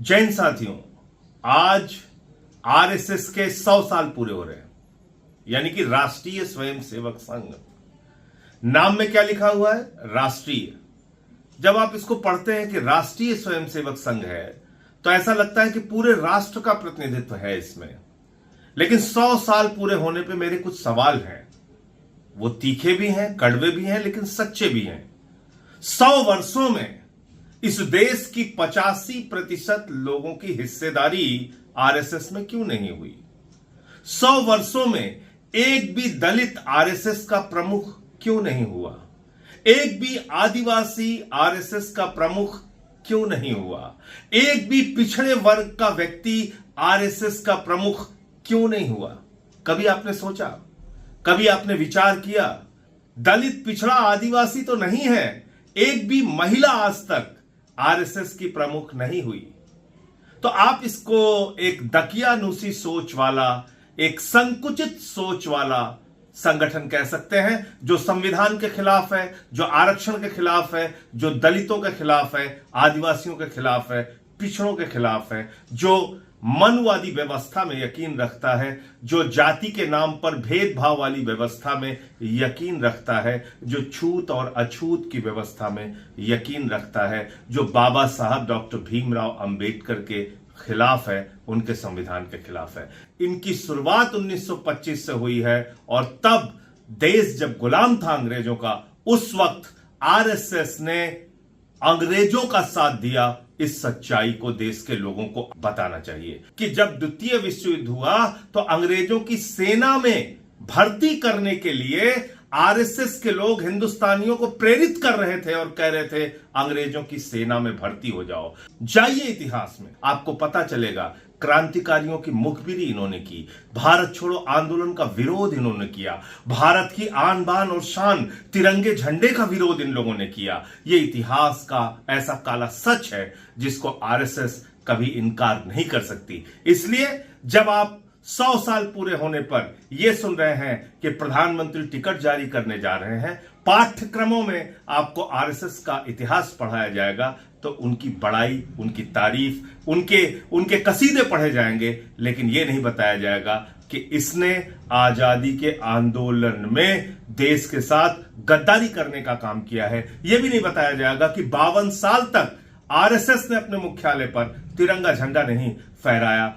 जैन साथियों, आज आरएसएस के 100 साल पूरे हो रहे हैं, यानी कि राष्ट्रीय स्वयंसेवक संघ। नाम में क्या लिखा हुआ है? राष्ट्रीय। जब आप इसको पढ़ते हैं कि राष्ट्रीय स्वयंसेवक संघ है, तो ऐसा लगता है कि पूरे राष्ट्र का प्रतिनिधित्व है इसमें। लेकिन 100 साल पूरे होने पे मेरे कुछ सवाल हैं। वो तीखे भी हैं, कड़वे भी हैं, लेकिन सच्चे भी हैं। 100 वर्षों में इस देश की 85% लोगों की हिस्सेदारी आरएसएस में क्यों नहीं हुई? 100 वर्षों में एक भी दलित आरएसएस का प्रमुख क्यों नहीं हुआ? एक भी आदिवासी आरएसएस का प्रमुख क्यों नहीं हुआ? एक भी पिछड़े वर्ग का व्यक्ति आरएसएस का प्रमुख क्यों नहीं हुआ? कभी आपने सोचा? कभी आपने विचार किया? दलित, पिछड़ा, आदिवासी तो नहीं है, एक भी महिला आज तक आरएसएस की प्रमुख नहीं हुई। तो आप इसको एक दकियानूसी सोच वाला, एक संकुचित सोच वाला संगठन कह सकते हैं, जो संविधान के खिलाफ है, जो आरक्षण के खिलाफ है, जो दलितों के खिलाफ है, आदिवासियों के खिलाफ है, पिछड़ों के खिलाफ है, जो मनुवादी व्यवस्था में यकीन रखता है, जो जाति के नाम पर भेदभाव वाली व्यवस्था में यकीन रखता है, जो छूत और अछूत की व्यवस्था में यकीन रखता है, जो बाबा साहब डॉक्टर भीमराव अंबेडकर के खिलाफ है, उनके संविधान के खिलाफ है। इनकी शुरुआत 1925 से हुई है, और तब देश जब गुलाम था अंग्रेजों का, उस वक्त आरएसएस ने अंग्रेजों का साथ दिया। इस सच्चाई को देश के लोगों को बताना चाहिए कि जब द्वितीय विश्व युद्ध हुआ, तो अंग्रेजों की सेना में भर्ती करने के लिए आरएसएस के लोग हिंदुस्तानियों को प्रेरित कर रहे थे और कह रहे थे अंग्रेजों की सेना में भर्ती हो जाओ। जाइए इतिहास में, आपको पता चलेगा क्रांतिकारियों की मुखबिरी इन्होंने की, भारत छोड़ो आंदोलन का विरोध इन्होंने किया, भारत की आन बान और शान तिरंगे झंडे का विरोध इन लोगों ने किया। ये इतिहास का ऐसा काला सच है जिसको आरएसएस कभी इनकार नहीं कर सकती। इसलिए जब आप 100 साल पूरे होने पर यह सुन रहे हैं कि प्रधानमंत्री टिकट जारी करने जा रहे हैं, पाठ्यक्रमों में आपको आरएसएस का इतिहास पढ़ाया जाएगा, तो उनकी बड़ाई, उनकी तारीफ, उनके कसीदे पढ़े जाएंगे, लेकिन यह नहीं बताया जाएगा कि इसने आजादी के आंदोलन में देश के साथ गद्दारी करने का काम किया है। यह भी नहीं बताया जाएगा कि 52 साल तक आरएसएस ने अपने मुख्यालय पर तिरंगा झंडा नहीं फहराया,